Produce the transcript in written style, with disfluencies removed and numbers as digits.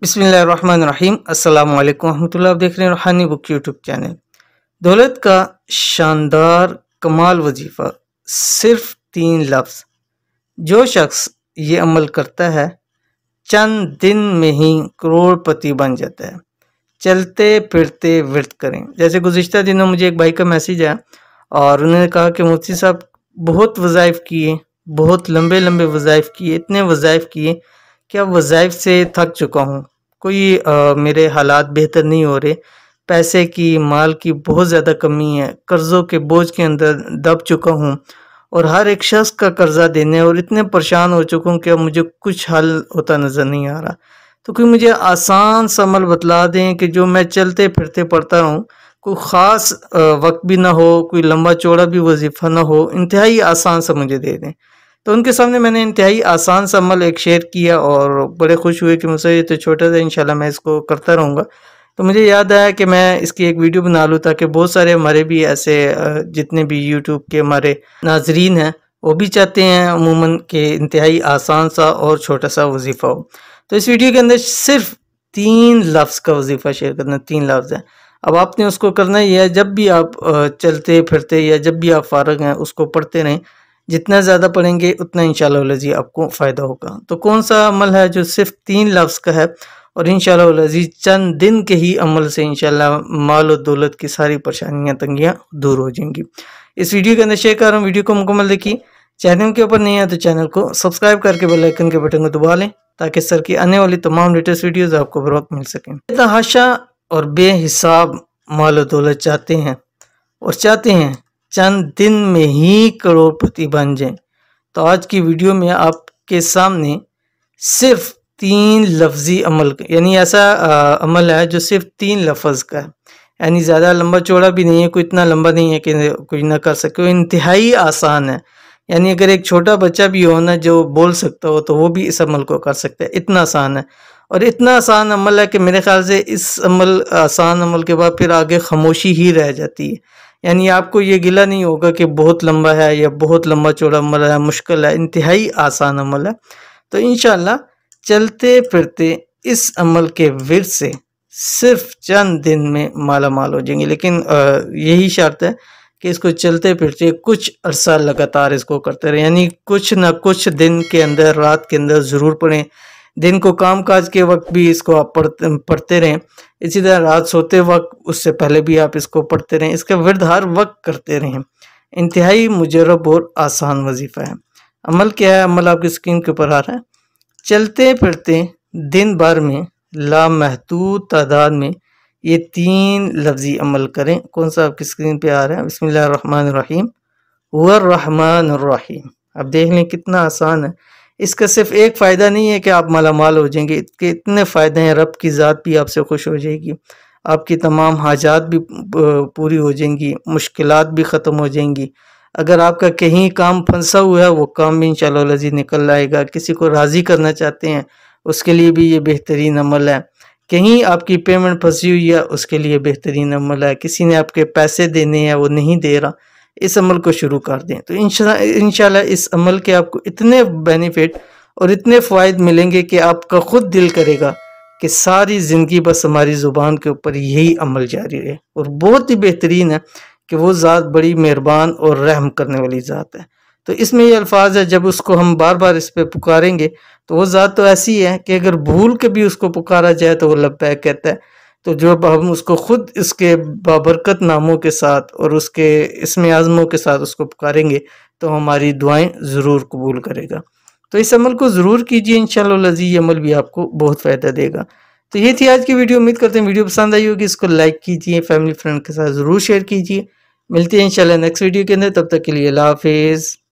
बिस्मिल्लाहिर्रहमानिर्रहीम। अस्सलाम वालेकुम रहमतुल्लाह। आप देख रहे हैं रूहानी बुक यूट्यूब चैनल। दौलत का शानदार कमाल वजीफ़ा, सिर्फ 3 लफ्ज़। जो शख्स ये अमल करता है चंद दिन में ही करोड़पति बन जाता है। चलते फिरते विर्द करें। जैसे गुज़िश्ता दिनों मुझे एक भाई का मैसेज आया और उन्होंने कहा कि मुफ्ती साहब बहुत वज़ाइफ किए, बहुत लंबे लंबे वज़ाइफ किए, इतने वज़ाइफ किए कि अब वज़ाइफ से थक चुका हूँ। कोई मेरे हालात बेहतर नहीं हो रहे, पैसे की माल की बहुत ज़्यादा कमी है, कर्ज़ों के बोझ के अंदर दब चुका हूँ और हर एक शख्स का कर्जा देने और इतने परेशान हो चुका हूँ कि अब मुझे कुछ हल होता नज़र नहीं आ रहा। तो कोई मुझे आसान सा अमल बतला दें कि जो मैं चलते फिरते पढ़ता हूँ, कोई ख़ास वक्त भी ना हो, कोई लंबा चौड़ा भी वजीफ़ा ना हो, इंतहाई आसान सा मुझे दे दें। तो उनके सामने मैंने इंतहाई आसान सा अमल एक शेयर किया और बड़े खुश हुए कि मुझसे ये तो छोटा सा, इंशाल्लाह मैं इसको करता रहूँगा। तो मुझे याद आया कि मैं इसकी एक वीडियो बना लूँ ताकि बहुत सारे हमारे भी ऐसे जितने भी यूट्यूब के हमारे नाजरीन हैं वो भी चाहते हैं अमूमन कि इंतहाई आसान सा और छोटा सा वजीफ़ा हो। तो इस वीडियो के अंदर सिर्फ 3 लफ्ज़ का वजीफ़ा शेयर करना, 3 लफ्ज़ है। अब आपने उसको करना ही है, जब भी आप चलते फिरते या जब भी आप फारग हैं उसको पढ़ते रहें। जितना ज़्यादा पढ़ेंगे उतना इंशाअल्लाह जी आपको फ़ायदा होगा। तो कौन सा अमल है जो सिर्फ 3 लफ्ज़ का है और इंशाअल्लाह जी चंद दिन के ही अमल से इंशाअल्लाह माल और दौलत की सारी परेशानियाँ तंगियाँ दूर हो जाएंगी। इस वीडियो के अंदर शेयर कर रहा हूँ, वीडियो को मुकम्मल देखिए। चैनल के ऊपर नहीं है तो चैनल को सब्सक्राइब करके बेल आइकन के बटन को दबा लें ताकि सर की आने वाली तमाम लेटेस्ट वीडियोज़ आपको बर वक्त मिल सकें। तहाशा और बेहिसाब माल और दौलत चाहते हैं और चाहते हैं चंद दिन में ही करोड़पति बन जाएं। तो आज की वीडियो में आपके सामने सिर्फ 3 लफ्जी अमल, यानी ऐसा अमल है जो सिर्फ 3 लफ्ज़ का है, यानी ज़्यादा लंबा चौड़ा भी नहीं है, कोई इतना लंबा नहीं है कि कोई ना कर सके, इंतहाई आसान है। यानी अगर एक छोटा बच्चा भी हो ना जो बोल सकता हो तो वो भी इस अमल को कर सकता है, इतना आसान है। और इतना आसान अमल है कि मेरे ख्याल से इस आसान अमल के बाद फिर आगे खामोशी ही रह जाती है। यानी आपको ये गिला नहीं होगा कि बहुत लंबा है या बहुत लंबा चौड़ा अमल है, मुश्किल है, इंतहाई आसान अमल है। तो इंशाल्लाह चलते फिरते इस अमल के विर्द से सिर्फ चंद दिन में माला माल हो जाएंगे। लेकिन यही शर्त है कि इसको चलते फिरते कुछ अरसा लगातार इसको करते रहे, यानी कुछ ना कुछ दिन के अंदर, रात के अंदर ज़रूर पढ़ें। दिन को काम काज के वक्त भी इसको आप पढ़ते रहें, इसी तरह रात सोते वक्त उससे पहले भी आप इसको पढ़ते रहें। इसका विर्द हर वक्त करते रहें। इंतहाई मुजर्रब और आसान वजीफ़ा है। अमल क्या है? अमल आपकी स्क्रीन के ऊपर आ रहा है। चलते फिरते दिन भर में लामहदूद तादाद में ये 3 लफ्जी अमल करें। कौन सा आपकी स्क्रीन पे आ रहा है? बिस्मिल्लाहिर्रहमानिर्रहीम हुवर्रहमानिर्रहीम। अब देख लें कितना आसान है। इसका सिर्फ एक फ़ायदा नहीं है कि आप मालामाल हो जाएंगे, इसके इतने फ़ायदे हैं। रब की ज़ात भी आपसे खुश हो जाएगी, आपकी तमाम हाजात भी पूरी हो जाएंगी, मुश्किलात भी ख़त्म हो जाएंगी। अगर आपका कहीं काम फंसा हुआ है वो काम भी इंशाअल्लाह अज़ीज़ निकल आएगा। किसी को राज़ी करना चाहते हैं उसके लिए भी ये बेहतरीन अमल है। कहीं आपकी पेमेंट फंसी हुई है उसके लिए बेहतरीन अमल है। किसी ने आपके पैसे देने हैं वो नहीं दे रहा, इस अमल को शुरू कर दें। तो इंशाल्लाह इस अमल के आपको इतने बेनिफिट और इतने फ़ायदे मिलेंगे कि आपका खुद दिल करेगा कि सारी ज़िंदगी बस हमारी ज़ुबान के ऊपर यही अमल जारी रहे। और बहुत ही बेहतरीन है कि वो ज़ात बड़ी मेहरबान और रहम करने वाली ज़ात है। तो इसमें ये अल्फाज है, जब उसको हम बार बार इस पर पुकारेंगे तो वो ज़ात तो ऐसी है कि अगर भूल के भी उसको पुकारा जाए तो वो लब्बैक कहता है। तो जब हम उसको खुद इसके बाबरकत नामों के साथ और उसके इसमें आज़मों के साथ उसको पुकारेंगे तो हमारी दुआएं ज़रूर कबूल करेगा। तो इस अमल को ज़रूर कीजिए, इंशाअल्लाह अज़ीज़ ये अमल भी आपको बहुत फ़ायदा देगा। तो ये थी आज की वीडियो। उम्मीद करते हैं वीडियो पसंद आई होगी। इसको लाइक कीजिए, फैमिली फ्रेंड के साथ ज़रूर शेयर कीजिए। मिलते हैं इंशाअल्लाह नेक्स्ट वीडियो के अंदर। तब तक के लिए अल्लाह हाफिज़।